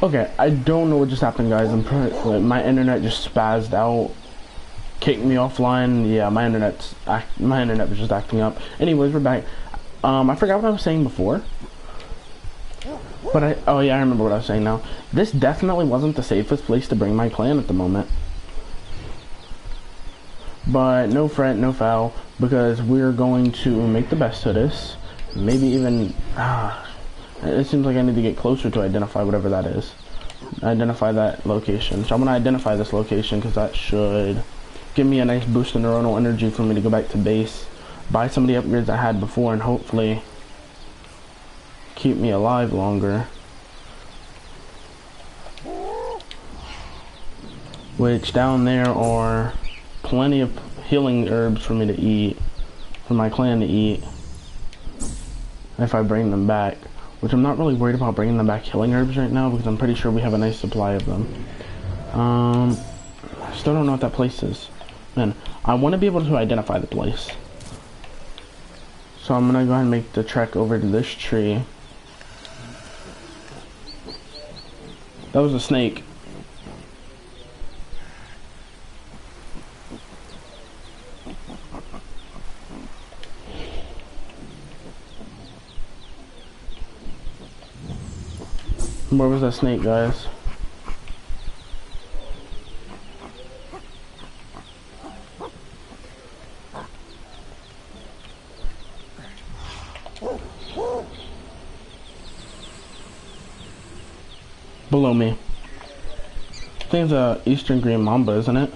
Okay, I don't know what just happened, guys. My internet just spazzed out, kicked me offline. Yeah, my internet was just acting up. Anyways, we're back. I forgot what I was saying before, but oh yeah, I remember what I was saying now. This definitely wasn't the safest place to bring my clan at the moment, but no fret, no foul, because we're going to make the best of this. Maybe even it seems like I need to get closer to identify whatever that is. Identify that location. So I'm going to identify this location because that should give me a nice boost of neuronal energy for me to go back to base, buy some of the upgrades I had before, and hopefully keep me alive longer. Which down there are plenty of healing herbs for me to eat, for my clan to eat, if I bring them back. Which I'm not really worried about bringing them back healing herbs right now because I'm pretty sure we have a nice supply of them. I still don't know what that place is. Man, I want to be able to identify the place. So I'm going to go ahead and make the trek over to this tree. That was a snake. Where was that snake, guys? Below me. I think it's a eastern green mamba, isn't it?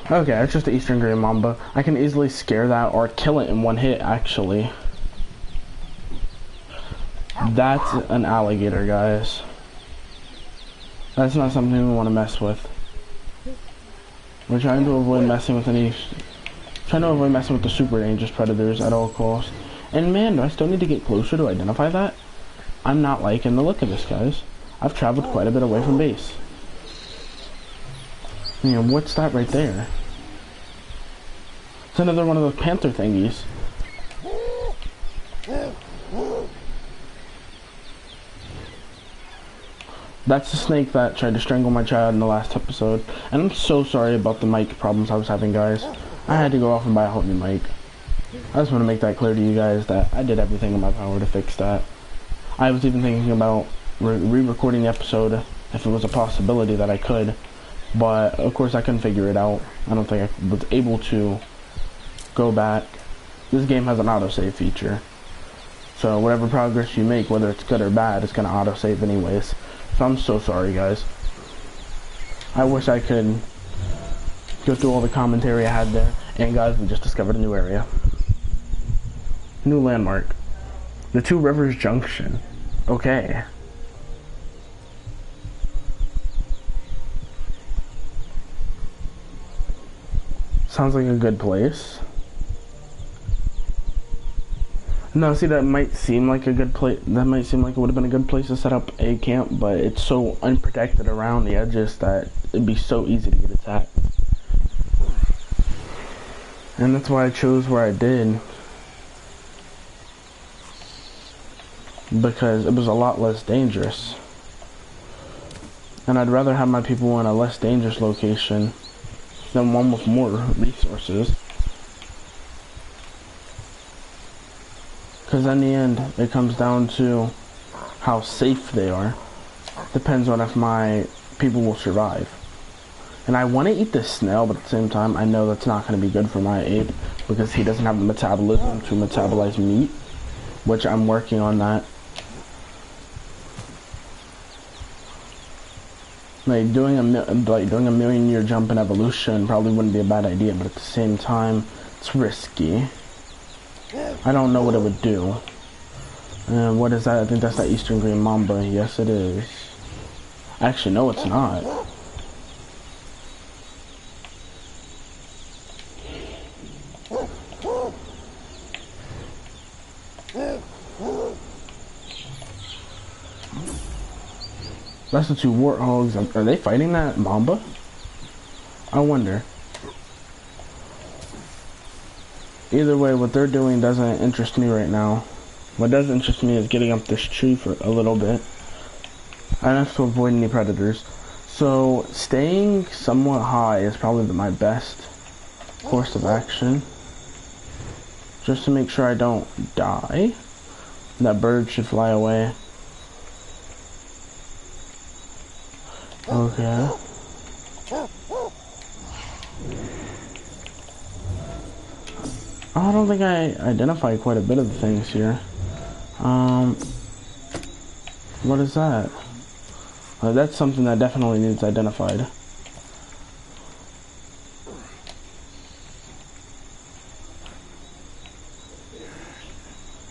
Okay, it's just the eastern green mamba. I can easily scare that or kill it in one hit, actually. That's an alligator, guys. That's not something we want to mess with. We're trying to avoid messing with the super dangerous predators at all costs. And man, do I still need to get closer to identify that? I'm not liking the look of this, guys. I've traveled quite a bit away from base. Man, what's that right there? It's another one of those panther thingies. That's the snake that tried to strangle my child in the last episode. And I'm so sorry about the mic problems I was having, guys. I had to go off and buy a whole new mic. I just want to make that clear to you guys that I did everything in my power to fix that. I was even thinking about re-recording the episode if it was a possibility that I could. But, of course, I couldn't figure it out. I don't think I was able to go back. This game has an autosave feature. So whatever progress you make, whether it's good or bad, it's going to autosave anyways. So I'm so sorry, guys. I wish I could go through all the commentary I had there. And guys, we just discovered a new area. New landmark. The Two Rivers Junction. Okay. Sounds like a good place. No, see, that might seem like a good place. That might seem like it would have been a good place to set up a camp, but it's so unprotected around the edges that it'd be so easy to get attacked. And that's why I chose where I did. Because it was a lot less dangerous. And I'd rather have my people in a less dangerous location than one with more resources. Because in the end, it comes down to how safe they are. Depends on if my people will survive. And I want to eat this snail, but at the same time, I know that's not going to be good for my ape because he doesn't have the metabolism to metabolize meat, which I'm working on that. Like doing a million-year jump in evolution probably wouldn't be a bad idea, but at the same time, it's risky. I don't know what it would do. What is that? I think that's that eastern green mamba. Yes, it is. Actually, no, it's not. That's the two warthogs. Are they fighting that mamba? I wonder. Either way, what they're doing doesn't interest me right now. What does interest me is getting up this tree for a little bit. I have to avoid any predators. So, staying somewhat high is probably my best course of action. Just to make sure I don't die. That bird should fly away. Okay. I don't think I identified quite a bit of the things here. What is that? That's something that definitely needs identified.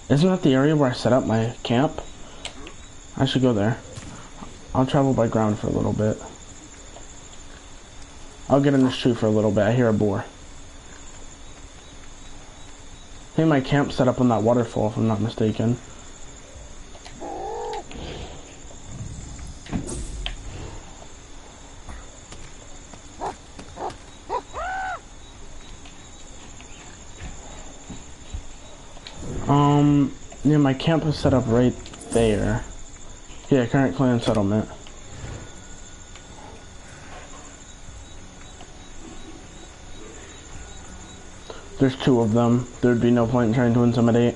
Isn't that the area where I set up my camp? I should go there. I'll travel by ground for a little bit. I'll get in this tree for a little bit. I hear a boar. I think my camp's set up on that waterfall, if I'm not mistaken. Yeah, my camp is set up right there. Yeah, current clan settlement. There's 2 of them. There'd be no point in trying to intimidate.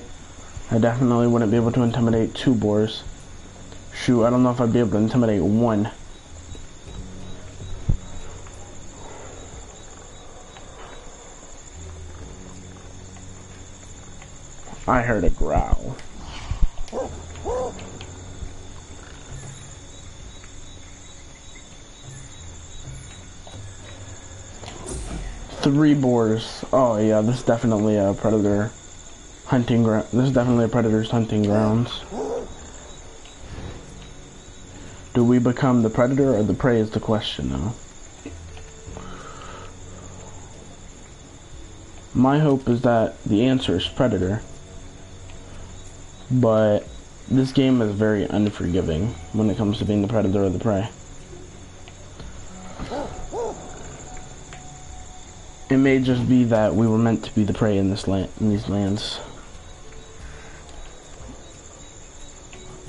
I definitely wouldn't be able to intimidate 2 boars. Shoot, I don't know if I'd be able to intimidate 1. I heard a growl. Three boars. Oh yeah, this is definitely a predator hunting ground. This is definitely a predator's hunting grounds. Do we become the predator or the prey is the question now. My hope is that the answer is predator. But this game is very unforgiving when it comes to being the predator or the prey. It may just be that we were meant to be the prey in this land, in these lands.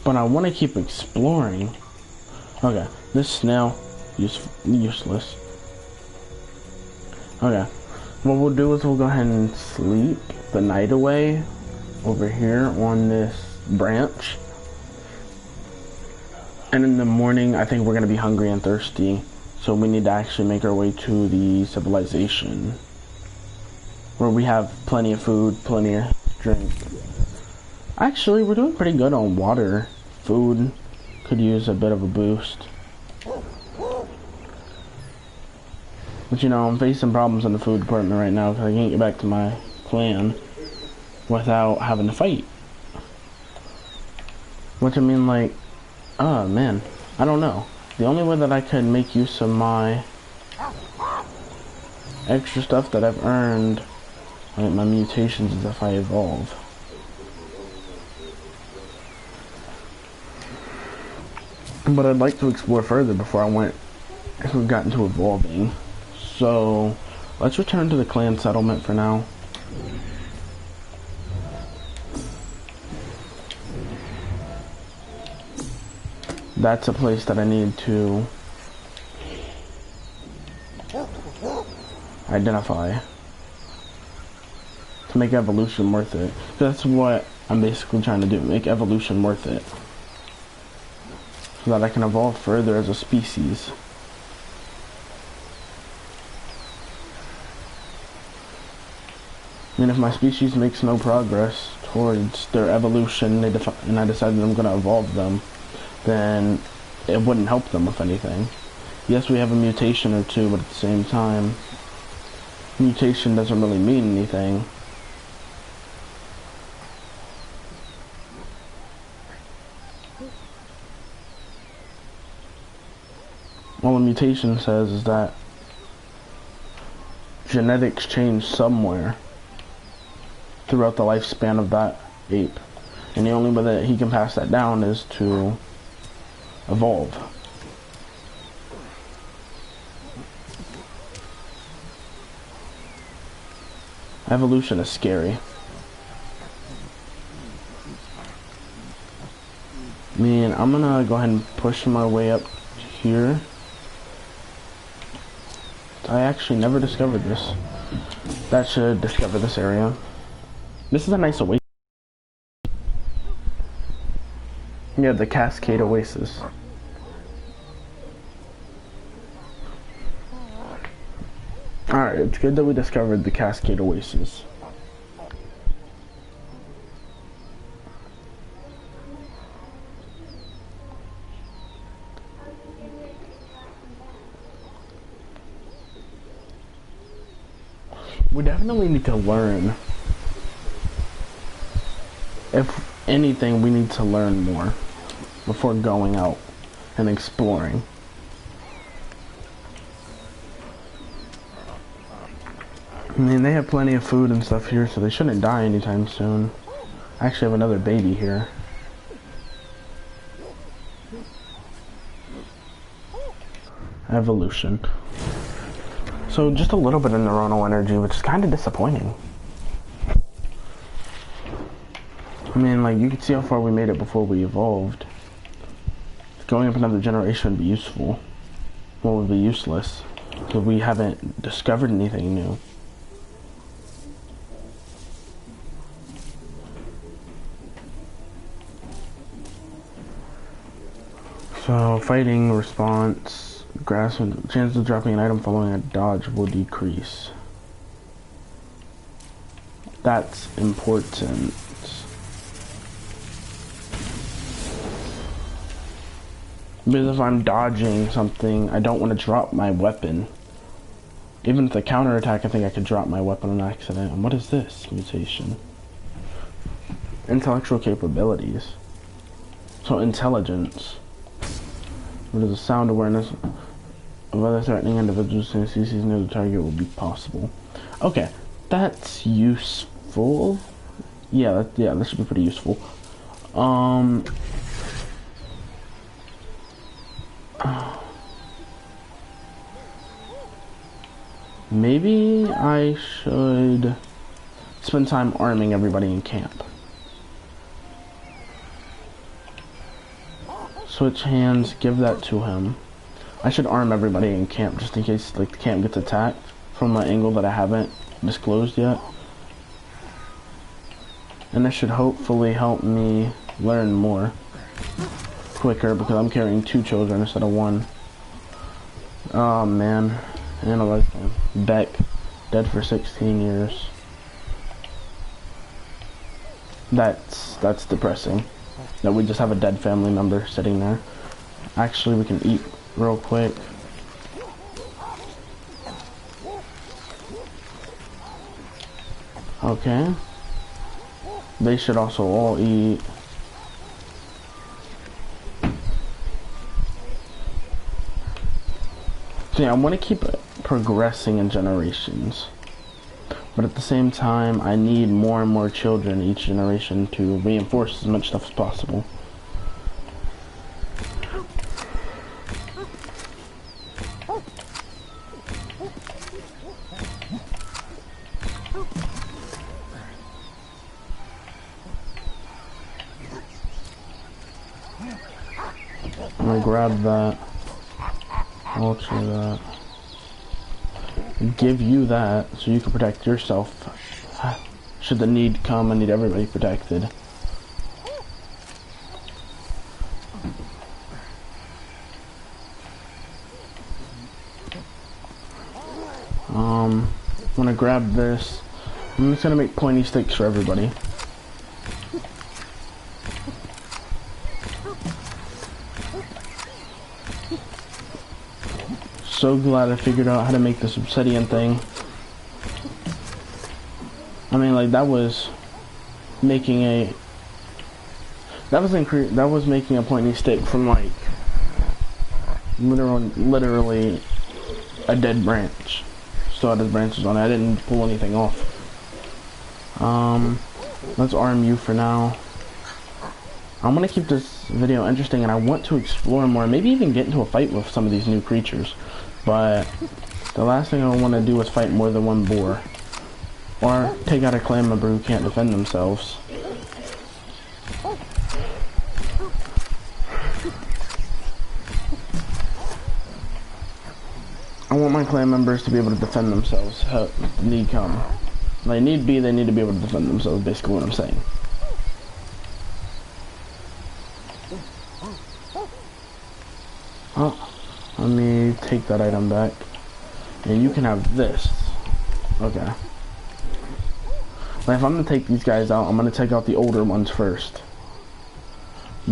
But I want to keep exploring. Okay, this snail useless. Okay, what we'll do is we'll go ahead and sleep the night away over here on this branch. And in the morning, I think we're going to be hungry and thirsty. So we need to actually make our way to the civilization. Where we have plenty of food, plenty of drink. Actually, we're doing pretty good on water. Food could use a bit of a boost. But you know, I'm facing problems in the food department right now because I can't get back to my clan without having to fight. Which I mean, like, oh man, I don't know. The only way that I could make use of my extra stuff that I've earned, like my mutations, is if I evolve. But I'd like to explore further before we got into evolving. So, let's return to the clan settlement for now. That's a place that I need to identify to make evolution worth it. That's what I'm basically trying to do, make evolution worth it. So that I can evolve further as a species. I mean, if my species makes no progress towards their evolution, and I decided I'm going to evolve them, then it wouldn't help them with anything. Yes, we have a mutation or two, but at the same time, mutation doesn't really mean anything. All a mutation says is that genetics change somewhere throughout the lifespan of that ape. And the only way that he can pass that down is to evolve. Evolution is scary. I mean, I'm gonna go ahead and push my way up here. I actually never discovered this. That should discover this area. This is a nice oasis. Yeah, the Cascade Oasis. Alright, it's good that we discovered the Cascade Oasis. We definitely need to learn. If anything, we need to learn more before going out and exploring. I mean, they have plenty of food and stuff here, so they shouldn't die anytime soon. I actually have another baby here. Evolution. So just a little bit of neuronal energy, which is kind of disappointing. I mean, like, you can see how far we made it before we evolved. Going up another generation would be useful. Well, would be useless, because we haven't discovered anything new. So, fighting response. Grass and chance of dropping an item following a dodge will decrease. That's important. Because if I'm dodging something, I don't want to drop my weapon. Even with the counterattack, I think I could drop my weapon on accident. And what is this mutation? Intellectual capabilities. So intelligence. What is the sound awareness of other threatening individuals and species near the target will be possible. Okay, that's useful. Yeah, that should be pretty useful. Maybe I should spend time arming everybody in camp. Switch hands, give that to him. I should arm everybody in camp just in case like the camp gets attacked from an angle that I haven't disclosed yet. And this should hopefully help me learn more quicker because I'm carrying 2 children instead of 1. Oh man. Analyze him. Beck, dead for 16 years. That's depressing. That we just have a dead family member sitting there. Actually, we can eat real quick. Okay. They should also all eat. So yeah, I want to keep progressing in generations. But at the same time, I need more and more children each generation to reinforce as much stuff as possible. I'm gonna grab that. Alter that. Give you that so you can protect yourself. Should the need come, I need everybody protected. I'm gonna grab this. I'm just gonna make pointy sticks for everybody. So glad I figured out how to make this obsidian thing. I mean, like, that was making a pointy stick from like literally a dead branch. Still had his branches on it. I didn't pull anything off. Let's arm you for now. I'm gonna keep this video interesting, and I want to explore more, maybe even get into a fight with some of these new creatures. But the last thing I want to do is fight more than one boar. Or take out a clan member who can't defend themselves. I want my clan members to be able to defend themselves. Need come. They need be, they need to be able to defend themselves, basically what I'm saying. Oh, let me take that item back. And you can have this. Okay. Like if I'm gonna take these guys out, I'm gonna take out the older ones first.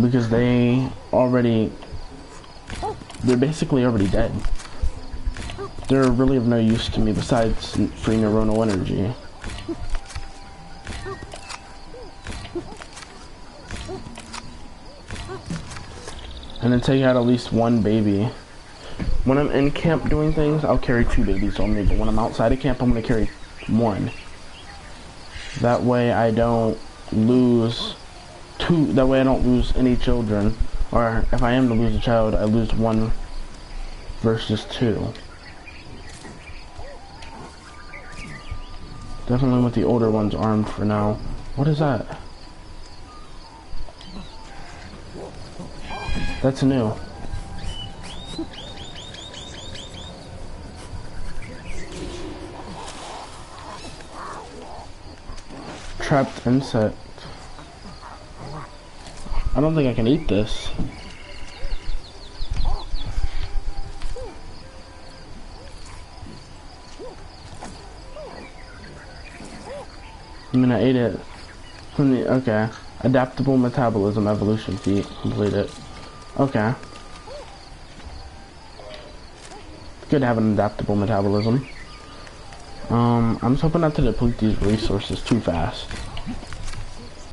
Because they're basically already dead. They're really of no use to me besides free neuronal energy. And then take out at least one baby. When I'm in camp doing things, I'll carry 2 babies on me, but when I'm outside of camp, I'm gonna carry 1. That way I don't lose that way I don't lose any children. Or if I am to lose a child, I lose 1 versus 2. Definitely with the older ones armed for now. What is that? That's new. Trapped insect. I don't think I can eat this. I mean, I ate it. Okay. Adaptable metabolism evolution feat. Complete it. Okay. It's good to have an adaptable metabolism. I'm just hoping not to deplete these resources too fast.